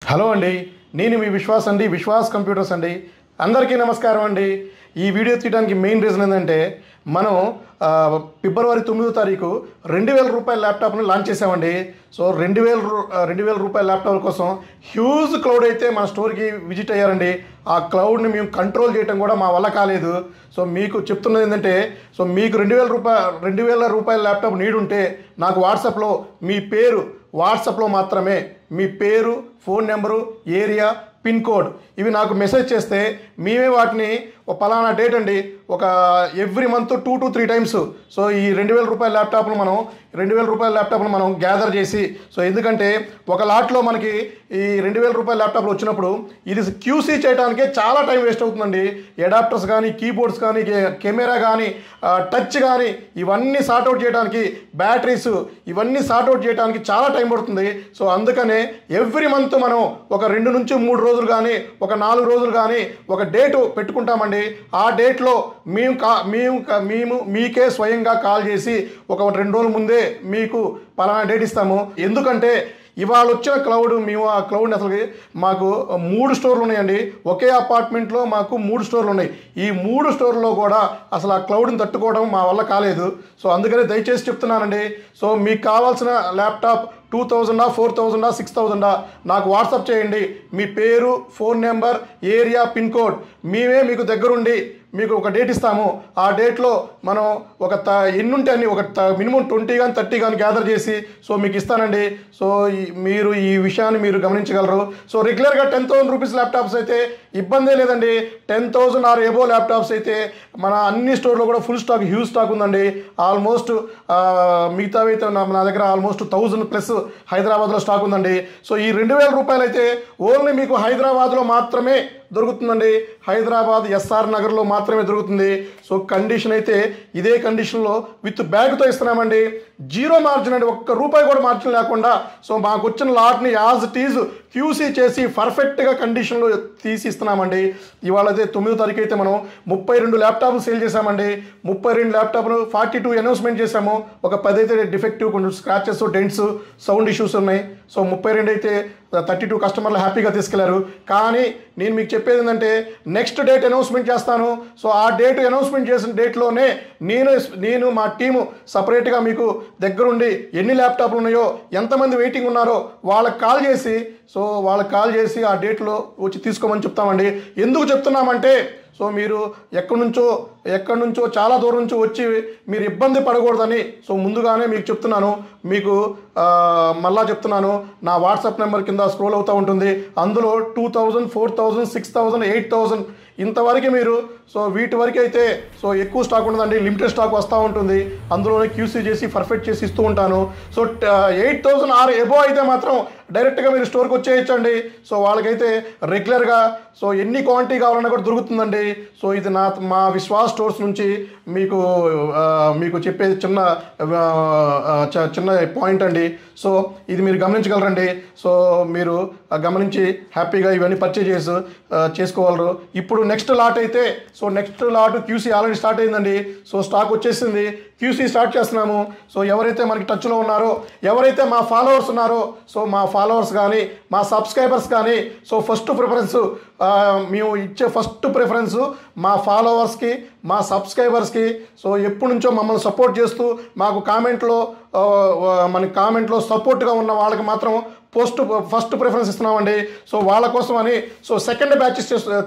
Hello అండి, నేను మీ విశ్వాస్ అండి, విశ్వాస్ కంప్యూటర్స్ అండి. అందరికీ నమస్కారం అండి. ఈ వీడియో తీయడానికి మెయిన్ రీజన్ ఏంటంటే మనం ఫిబ్రవరి 9వ తారీఖు 2000 రూపాయల ల్యాప్టాప్ని లాంచ్ చేసామండి. సో 2000 రూపాయల ల్యాప్టాప్ కోసం హ్యూజ్ క్లౌడ్ అయితే మన స్టోర్కి విజిట్ అయ్యారండి. ఆ క్లౌడ్ని మేము కంట్రోల్ చేయడం కూడా మా వల్ల కాలేదు. సో మీకు చెప్తున్నది ఏంటంటే, సో మీకు 2000 రూపాయల ల్యాప్టాప్ నీడ్ ఉంటే నాకు వాట్సాప్లో మీ పేరు, వాట్సాప్లో మాత్రమే మీ పేరు, phone number, area, pin code ఇవి నాకు మెసేజ్ చేస్తే మేమే వాటిని పలానా డేట్ అండి, ఒక every month 2 to 3 times so ఈ 2000 రూపాయల ల్యాప్టాప్ను మనం గ్యాదర్ చేసి, సో ఎందుకంటే ఒక లాట్లో మనకి ఈ 2000 రూపాయల ల్యాప్టాప్లు వచ్చినప్పుడు ఇది క్యూసీ చేయడానికే చాలా టైం వేస్ట్ అవుతుందండి. అడాప్టర్స్ కానీ, కీబోర్డ్స్ కానీ, కెమెరా కానీ, టచ్ కానీ ఇవన్నీ సార్ట్అవుట్ చేయడానికి, బ్యాటరీస్ ఇవన్నీ సార్ట్అవుట్ చేయడానికి చాలా టైం పడుతుంది. సో అందుకనే ఎవ్రీ మంత్ మనం ఒక 2 నుంచి 3 రోజులు కానీ, ఒక 4 రోజులు కానీ ఒక డేటు పెట్టుకుంటామండి. ఆ డేట్లో మేము మీకే స్వయంగా కాల్ చేసి ఒక 2 రోజుల ముందే మీకు పలానా డేట్ ఇస్తాము. ఎందుకంటే ఇవాళ వచ్చిన క్లౌడ్, మేము ఆ క్లౌడ్ని అసలు మాకు 3 స్టోర్లు ఉన్నాయండి. ఒకే అపార్ట్మెంట్లో మాకు 3 స్టోర్లు ఉన్నాయి. ఈ 3 స్టోర్లో కూడా అసలు ఆ క్లౌడ్ని తట్టుకోవడం మా వల్ల కాలేదు. సో అందుకనే దయచేసి చెప్తున్నానండి, సో మీకు కావాల్సిన ల్యాప్టాప్ 2000, 4000, 6000 నాకు వాట్సాప్ చేయండి. మీ పేరు, phone number, area, pin code మేమే మీకు దగ్గరుండి మీకు ఒక డేట్ ఇస్తాము. ఆ డేట్లో మనం ఒక ఎన్ని ఉంటే అన్ని ఒక మినిమం 20 కానీ 30 కానీ గ్యాదర్ చేసి సో మీకు ఇస్తానండి. సో మీరు ఈ విషయాన్ని మీరు గమనించగలరు. సో రెగ్యులర్గా 10,000 రూపీస్ ల్యాప్టాప్స్ అయితే ఇబ్బందే లేదండి. 10,000 ఆర్ ఎబో ల్యాప్టాప్స్ అయితే మన అన్ని స్టోర్లో కూడా ఫుల్ స్టాక్, హ్యూజ్ స్టాక్ ఉందండి. ఆల్మోస్ట్ మిగతావి అయితే నా దగ్గర ఆల్మోస్ట్ 1000+ హైదరాబాద్లో స్టాక్ ఉందండి. సో ఈ 2000 రూపాయలు అయితే ఓన్లీ మీకు హైదరాబాద్లో మాత్రమే దొరుకుతుందండి. హైదరాబాద్ ఎస్ఆర్ నగర్లో మాత్రమే దొరుకుతుంది. సో కండిషన్ అయితే ఇదే కండిషన్లో విత్ బ్యాగ్తో ఇస్తున్నామండి. 0 మార్జిన్ అండి, ఒక్క రూపాయి కూడా మార్జిన్ లేకుండా. సో మాకు వచ్చిన లాట్ని యాజ్ ఇట్ ఈజ్ క్యూసీ చేసి పర్ఫెక్ట్గా కండిషన్లో తీసి ఇస్తున్నామండి. ఇవాళ అయితే 9వ తారీఖు అయితే మనం 32 ల్యాప్టాప్లు సేల్ చేసామండి. 32 ల్యాప్టాప్లు 42 అనౌన్స్మెంట్ చేసాము. ఒక 10 అయితే డిఫెక్టివ్, కొంచెం స్క్రాచెస్, డెంట్స్, సౌండ్ ఇష్యూస్ ఉన్నాయి. సో 32 అయితే 32 కస్టమర్లు హ్యాపీగా తీసుకెళ్లారు. కానీ నేను మీకు చెప్పేది ఏంటంటే నెక్స్ట్ డేట్ అనౌన్స్మెంట్ చేస్తాను. సో ఆ డేట్ అనౌన్స్మెంట్ చేసిన డేట్లోనే నేను మా టీము సపరేట్గా మీకు దగ్గరుండి ఎన్ని ల్యాప్టాప్లు ఉన్నాయో, ఎంతమంది వెయిటింగ్ ఉన్నారో వాళ్ళకి కాల్ చేసి ఆ డేట్లో వచ్చి తీసుకోమని చెప్తామండి. ఎందుకు చెప్తున్నామంటే, సో మీరు ఎక్కడి నుంచో చాలా దూరం నుంచి వచ్చి మీరు ఇబ్బంది పడకూడదని సో ముందుగానే మీకు చెప్తున్నాను. మీకు మళ్ళా చెప్తున్నాను, నా వాట్సాప్ నెంబర్ కింద స్క్రోల్ అవుతూ ఉంటుంది. అందులో 2000, 4000, 6000, 8000 ఇంతవరకు మీరు సో వీటి వరకు అయితే సో ఎక్కువ స్టాక్ ఉండదండి, లిమిటెడ్ స్టాక్ వస్తూ ఉంటుంది. అందులోనే క్యూసీ చేసి పర్ఫెక్ట్ చేసి ఇస్తూ ఉంటాను. సో 8000 ఆర్ ఎబో అయితే మాత్రం డైరెక్ట్గా మీరు స్టోర్కి వచ్చేయచ్చండి. సో వాళ్ళకైతే రెగ్యులర్గా సో ఎన్ని క్వాంటిటీ కావాలన్నా కూడా దొరుకుతుందండి. సో ఇది మా విశ్వాస్ స్టోర్స్ నుంచి మీకు చెప్పేది చిన్న పాయింట్ అండి. సో ఇది మీరు గమనించగలరండి. సో మీరు గమనించి హ్యాపీగా ఇవన్నీ పర్చేజ్ చేసుకోగలరు. ఇప్పుడు నెక్స్ట్ లాట్ అయితే so next lot QC already start అయిందండి. సో స్టాక్ వచ్చేసింది, క్యూసీ స్టార్ట్ చేస్తున్నాము. సో ఎవరైతే మనకి టచ్లో ఉన్నారో, ఎవరైతే మా ఫాలోవర్స్ ఉన్నారో, సో మా ఫాలోవర్స్ కానీ, మా సబ్స్క్రైబర్స్ కానీ, సో ఫస్ట్ ప్రిఫరెన్స్ మేము ఇచ్చే ఫస్ట్ ప్రిఫరెన్స్ మా ఫాలోవర్స్కి, మా సబ్స్క్రైబర్స్కి. సో ఎప్పటి నుంచో మమ్మల్ని సపోర్ట్ చేస్తూ మాకు కామెంట్లో సపోర్ట్గా ఉన్న వాళ్ళకి మాత్రం ఫస్ట్ ప్రిఫరెన్స్ ఇస్తున్నామండి. సో వాళ్ళ కోసం అని సో సెకండ్ బ్యాచ్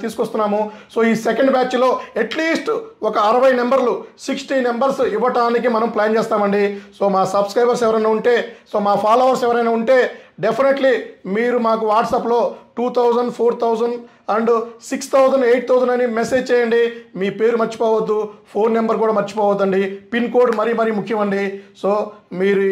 తీసుకొస్తున్నాము. సో ఈ సెకండ్ బ్యాచ్లో అట్లీస్ట్ ఒక 60 నెంబర్లు, 60 నెంబర్స్ ఇవ్వటానికి మనం ప్లాన్ చేస్తామండి. సో మా సబ్స్క్రైబర్స్ ఎవరైనా ఉంటే, సో మా ఫాలోవర్స్ ఎవరైనా ఉంటే డెఫినెట్లీ మీరు మాకు వాట్సాప్లో 2000, 4000 అండ్ 6000, 8000 అని మెసేజ్ చేయండి. మీ పేరు మర్చిపోవద్దు, ఫోన్ నెంబర్ కూడా మర్చిపోవద్దండి, పిన్ కోడ్ మరీ ముఖ్యమండి. సో మీరు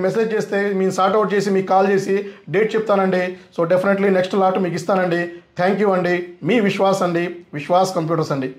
మెసేజ్ చేస్తే మేము సార్ట్అవుట్ చేసి మీకు కాల్ చేసి డేట్ చెప్తానండి. సో డెఫినెట్లీ నెక్స్ట్ లాట్ మీకు ఇస్తానండి. థ్యాంక్ యూ అండి. మీ విశ్వాస్ అండి, విశ్వాస్ కంప్యూటర్స్ అండి.